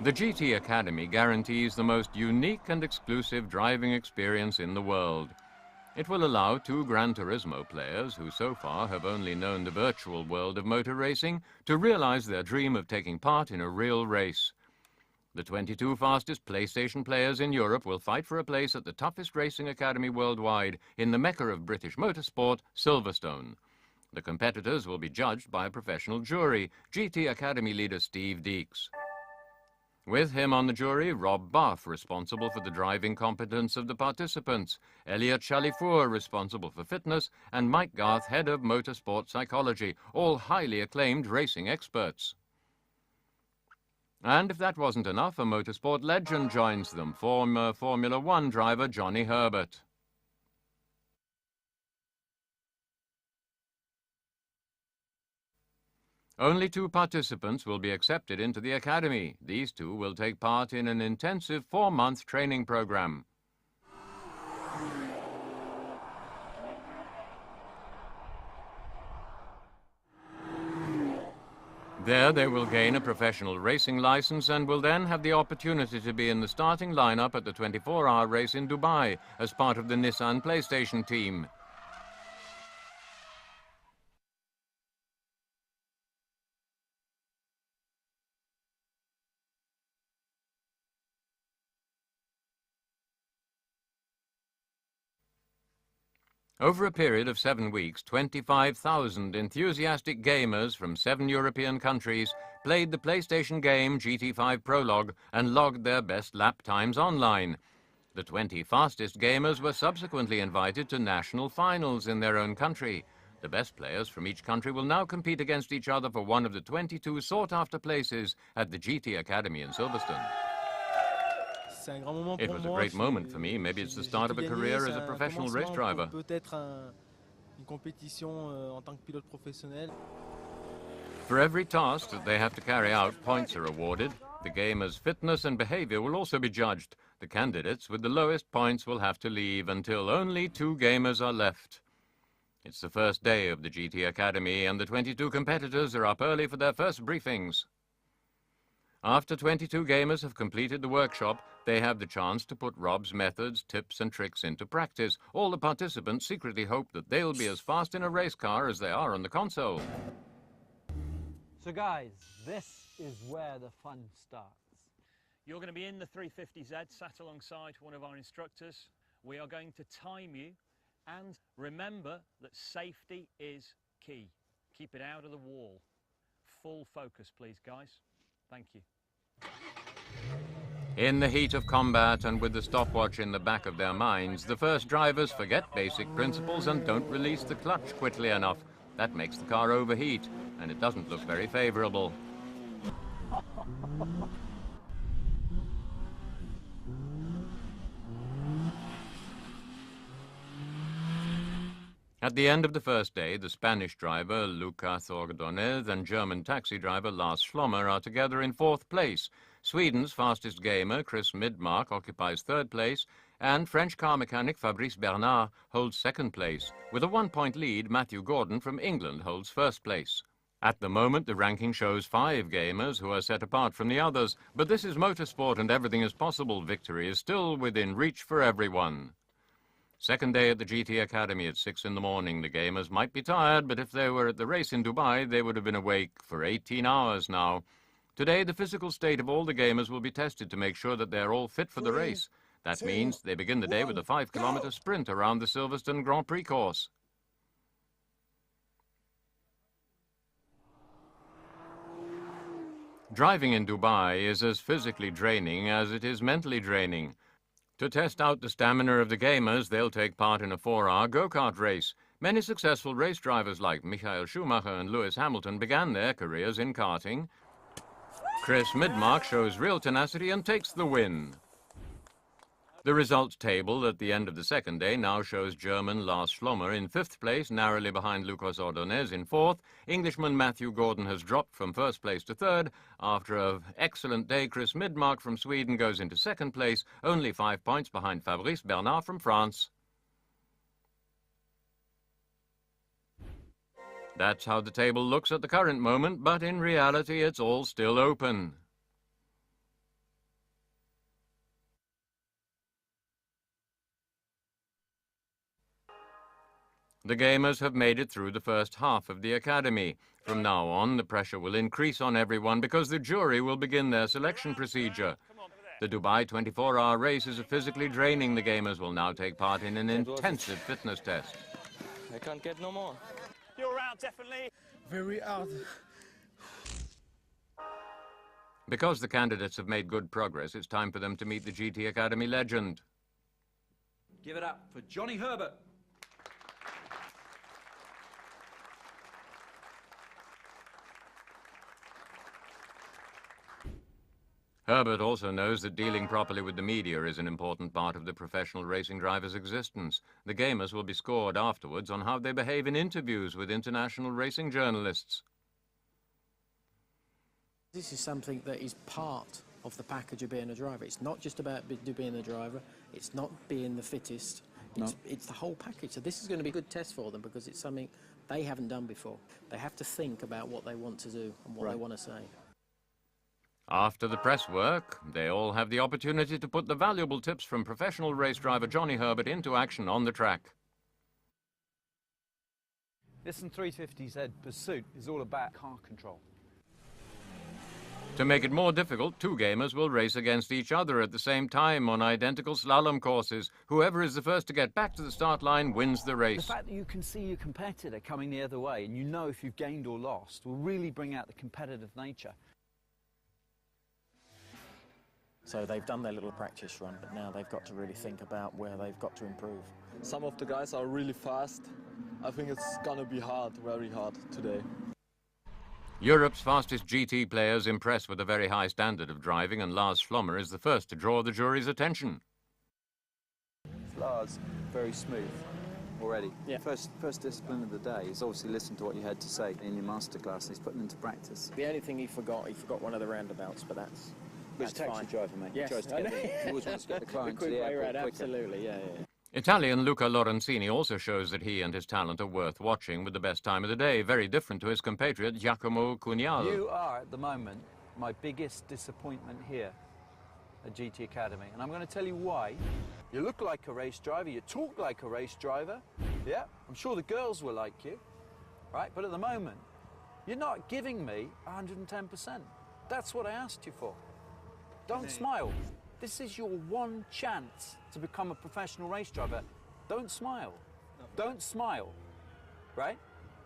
The GT Academy guarantees the most unique and exclusive driving experience in the world. It will allow 2 Gran Turismo players, who so far have only known the virtual world of motor racing, to realize their dream of taking part in a real race. The 22 fastest PlayStation players in Europe will fight for a place at the toughest racing academy worldwide in the mecca of British motorsport, Silverstone. The competitors will be judged by a professional jury, GT Academy leader Steve Deeks. With him on the jury, Rob Buff, responsible for the driving competence of the participants, Elliot Chalifour, responsible for fitness, and Mike Garth, head of motorsport psychology, all highly acclaimed racing experts. And if that wasn't enough, a motorsport legend joins them, former Formula One driver Johnny Herbert. Only 2 participants will be accepted into the academy. These 2 will take part in an intensive 4-month training program. There they will gain a professional racing license and will then have the opportunity to be in the starting lineup at the 24-hour race in Dubai as part of the Nissan PlayStation team. Over a period of 7 weeks, 25,000 enthusiastic gamers from 7 European countries played the PlayStation game GT5 Prologue and logged their best lap times online. The 20 fastest gamers were subsequently invited to national finals in their own country. The best players from each country will now compete against each other for one of the 22 sought-after places at the GT Academy in Silverstone. It was a great moment for me. Maybe it's the start of a career as a professional race driver. For every task that they have to carry out, points are awarded. The gamer's fitness and behavior will also be judged. The candidates with the lowest points will have to leave until only 2 gamers are left. It's the first day of the GT Academy, and the 22 competitors are up early for their first briefings. After 22 gamers have completed the workshop, they have the chance to put Rob's methods, tips and tricks into practice. All the participants secretly hope that they'll be as fast in a race car as they are on the console. So guys, this is where the fun starts. You're going to be in the 350Z, sat alongside one of our instructors. We are going to time you, and remember that safety is key. Keep it out of the wall. Full focus, please, guys. Thank you. In the heat of combat and with the stopwatch in the back of their minds, the first drivers forget basic principles and don't release the clutch quickly enough. That makes the car overheat, and it doesn't look very favorable. At the end of the first day, the Spanish driver Lucas Ordonez and German taxi driver Lars Schlommer are together in 4th place. Sweden's fastest gamer, Chris Midmark, occupies 3rd place, and French car mechanic Fabrice Bernard holds 2nd place. With a 1-point lead, Matthew Gordon from England holds 1st place. At the moment, the ranking shows 5 gamers who are set apart from the others, but this is motorsport and everything is possible. Victory is still within reach for everyone. Second day at the GT Academy at 6 in the morning. The gamers might be tired, but if they were at the race in Dubai, they would have been awake for 18 hours now. Today, the physical state of all the gamers will be tested to make sure that they're all fit for the race. That means they begin the day with a 5-kilometer sprint around the Silverstone Grand Prix course. Driving in Dubai is as physically draining as it is mentally draining. To test out the stamina of the gamers, they'll take part in a 4-hour go-kart race. Many successful race drivers like Michael Schumacher and Lewis Hamilton began their careers in karting. Chris Midmark shows real tenacity and takes the win. The results table at the end of the second day now shows German Lars Schlommer in 5th place, narrowly behind Lucas Ordonez in 4th. Englishman Matthew Gordon has dropped from 1st place to 3rd. After an excellent day, Chris Midmark from Sweden goes into 2nd place, only 5 points behind Fabrice Bernard from France. That's how the table looks at the current moment, but in reality it's all still open. The gamers have made it through the first half of the academy. From now on, the pressure will increase on everyone because the jury will begin their selection procedure. The Dubai 24-hour race is physically draining. The gamers will now take part in an intensive fitness test. I can't get no more. You're out, definitely. Very out. Because the candidates have made good progress, it's time for them to meet the GT Academy legend. Give it up for Johnny Herbert. Herbert also knows that dealing properly with the media is an important part of the professional racing driver's existence. The gamers will be scored afterwards on how they behave in interviews with international racing journalists. This is something that is part of the package of being a driver. It's not just about being a driver, it's not being the fittest, it's the whole package. So this is going to be a good test for them because it's something they haven't done before. They have to think about what they want to do and what they want to say. After the press work, they all have the opportunity to put the valuable tips from professional race driver Johnny Herbert into action on the track. This 350Z pursuit is all about car control. To make it more difficult, two gamers will race against each other at the same time on identical slalom courses. Whoever is the first to get back to the start line wins the race. The fact that you can see your competitor coming the other way and you know if you've gained or lost will really bring out the competitive nature. So they've done their little practice run, but now they've got to really think about where they've got to improve. Some of the guys are really fast. I think it's gonna be hard, very hard today. Europe's fastest GT players impress with a very high standard of driving, and Lars Flommer is the first to draw the jury's attention. Lars, very smooth already. Yeah. First discipline of the day is obviously listen to what you had to say in your masterclass, and he's putting into practice. The only thing he forgot one of the roundabouts, but that's Taxi fine. driver, mate. Yes, He tries to get he always wants to get the client to quick the way airport around, quicker. absolutely, yeah. Italian Luca Lorenzini also shows that he and his talent are worth watching with the best time of the day, very different to his compatriot Giacomo Cunial. You are, at the moment, my biggest disappointment here at GT Academy. And I'm going to tell you why. You look like a race driver, you talk like a race driver. Yeah, I'm sure the girls will like you, right? But at the moment, you're not giving me 110%. That's what I asked you for. Don't smile. This is your one chance to become a professional race driver. Don't smile. Don't smile, right?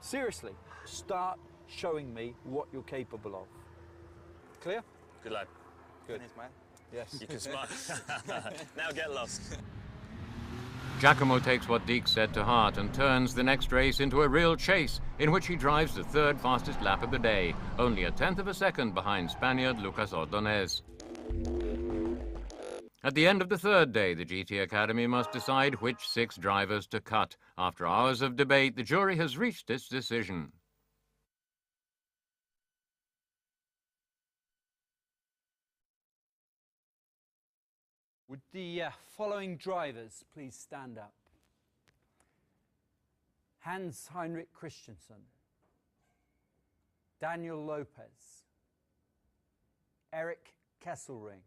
Seriously, start showing me what you're capable of. Clear? Good lad. Good. Yes. You can smile. Now get lost. Giacomo takes what Deke said to heart and turns the next race into a real chase, in which he drives the third fastest lap of the day, only a tenth of a second behind Spaniard Lucas Ordonez. At the end of the third day, the GT Academy must decide which 6 drivers to cut. After hours of debate, the jury has reached its decision. Would the following drivers please stand up? Hans-Heinrich Christensen, Daniel Lopez, Eric Kesselring,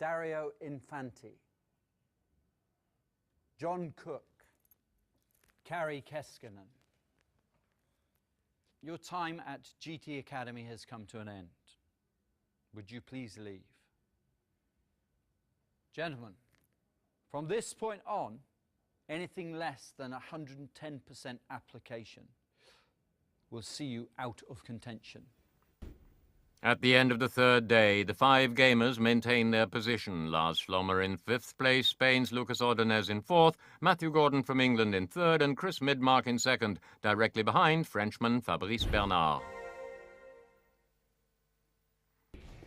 Dario Infanti, John Cook, Kari Keskinen. Your time at GT Academy has come to an end. Would you please leave? Gentlemen, from this point on, anything less than 110% application will see you out of contention. At the end of the third day, the 5 gamers maintain their position. Lars Flommer in 5th place, Spain's Lucas Ordonez in 4th, Matthew Gordon from England in 3rd, and Chris Midmark in 2nd, directly behind Frenchman Fabrice Bernard.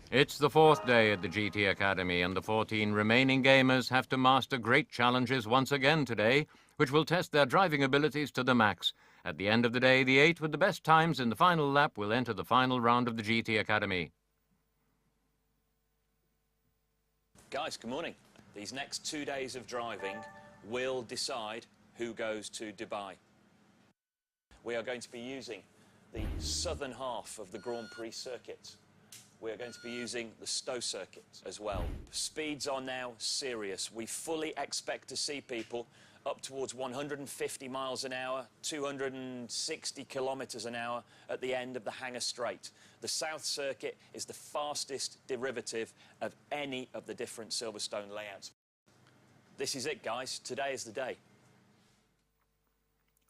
It's the 4th day at the GT Academy, and the 14 remaining gamers have to master great challenges once again today, which will test their driving abilities to the max. At the end of the day, the 8 with the best times in the final lap will enter the final round of the GT Academy. Guys, good morning. These next 2 days of driving will decide who goes to Dubai. We are going to be using the southern half of the Grand Prix circuit. We are going to be using the Stowe circuit as well. Speeds are now serious. We fully expect to see people up towards 150 miles an hour, 260 kilometres an hour at the end of the Hangar Straight. The South Circuit is the fastest derivative of any of the different Silverstone layouts. This is it, guys. Today is the day.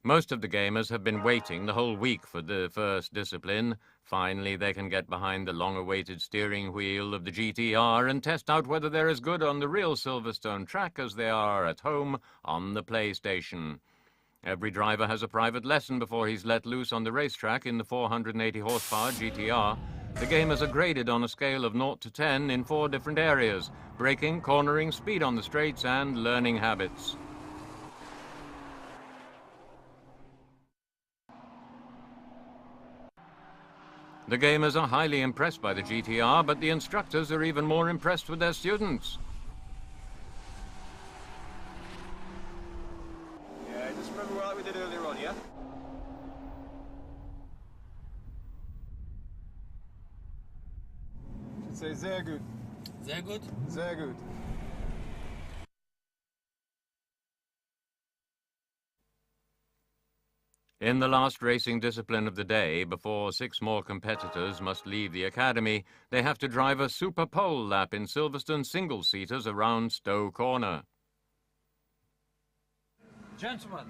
Most of the gamers have been waiting the whole week for the first discipline. Finally, they can get behind the long-awaited steering wheel of the GTR and test out whether they're as good on the real Silverstone track as they are at home on the PlayStation. Every driver has a private lesson before he's let loose on the racetrack in the 480 horsepower GTR. The gamers are graded on a scale of 0 to 10 in 4 different areas: braking, cornering, speed on the straights, and learning habits. The gamers are highly impressed by the GTR, but the instructors are even more impressed with their students. Yeah, just remember what we did earlier on, yeah? Should say sehr gut. Sehr good. Sehr gut. In the last racing discipline of the day, before 6 more competitors must leave the academy, they have to drive a super pole lap in Silverstone single-seaters around Stowe Corner. Gentlemen,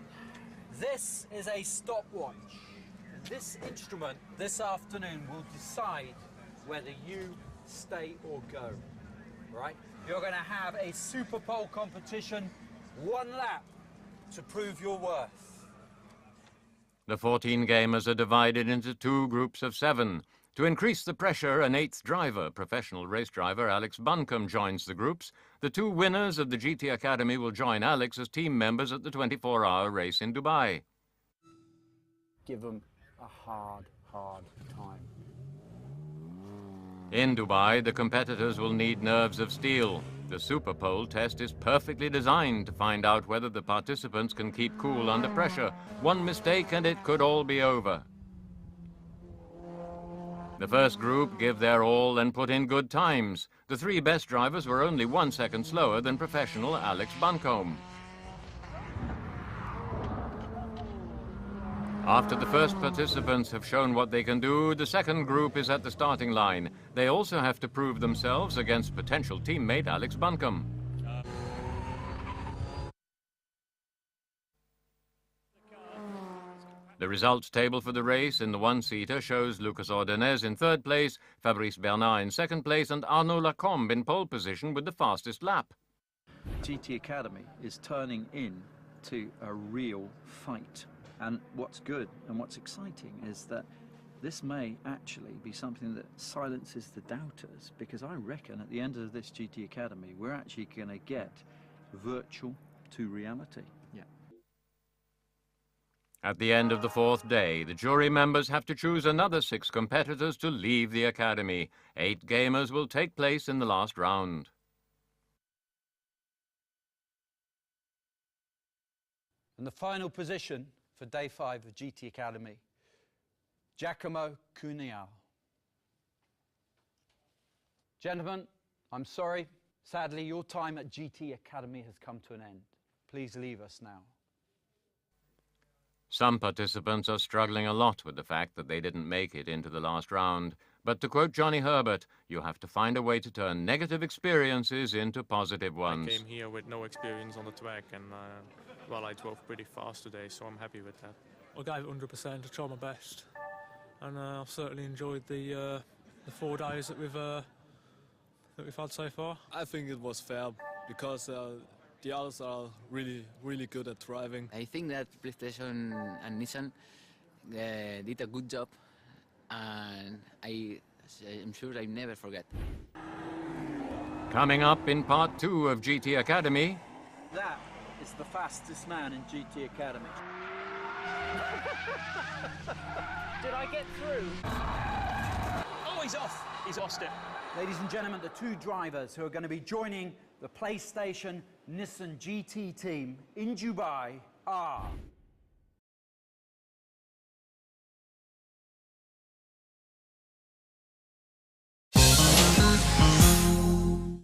this is a stopwatch. This instrument this afternoon will decide whether you stay or go, right? You're going to have a super pole competition, 1 lap to prove your worth. The 14 gamers are divided into 2 groups of 7. To increase the pressure, an 8th driver, professional race driver Alex Buncombe, joins the groups. The 2 winners of the GT Academy will join Alex as team members at the 24-hour race in Dubai. Give them a hard time. In Dubai, the competitors will need nerves of steel. The Super Pole test is perfectly designed to find out whether the participants can keep cool under pressure. One mistake and it could all be over. The first group give their all and put in good times. The 3 best drivers were only 1 second slower than professional Alex Buncombe. After the first participants have shown what they can do, the second group is at the starting line. They also have to prove themselves against potential teammate Alex Buncombe. The results table for the race in the 1-seater shows Lucas Ordonez in 3rd place, Fabrice Bernard in 2nd place, and Arnaud Lacombe in pole position with the fastest lap. GT Academy is turning into a real fight. And what's good and what's exciting is that this may actually be something that silences the doubters, because I reckon at the end of this GT Academy, we're actually going to get virtual to reality. Yeah. At the end of the 4th day, the jury members have to choose another 6 competitors to leave the academy. 8 gamers will take place in the last round. And the final position for day 5 of GT Academy, Giacomo Cunial. Gentlemen, I'm sorry. Sadly, your time at GT Academy has come to an end. Please leave us now. Some participants are struggling a lot with the fact that they didn't make it into the last round. But to quote Johnny Herbert, you have to find a way to turn negative experiences into positive ones. I came here with no experience on the track, and well, I drove pretty fast today, so I'm happy with that. I gave it 100% to try my best, and I've certainly enjoyed the 4 days that we've had so far. I think it was fair because the others are really good at driving. I think that PlayStation and Nissan did a good job, and I'm sure I never forget. Coming up in part 2 of GT Academy. That is the fastest man in GT Academy. Did I get through? Oh, he's off. He's lost it. Ladies and gentlemen, the 2 drivers who are going to be joining the PlayStation Nissan GT team in Dubai are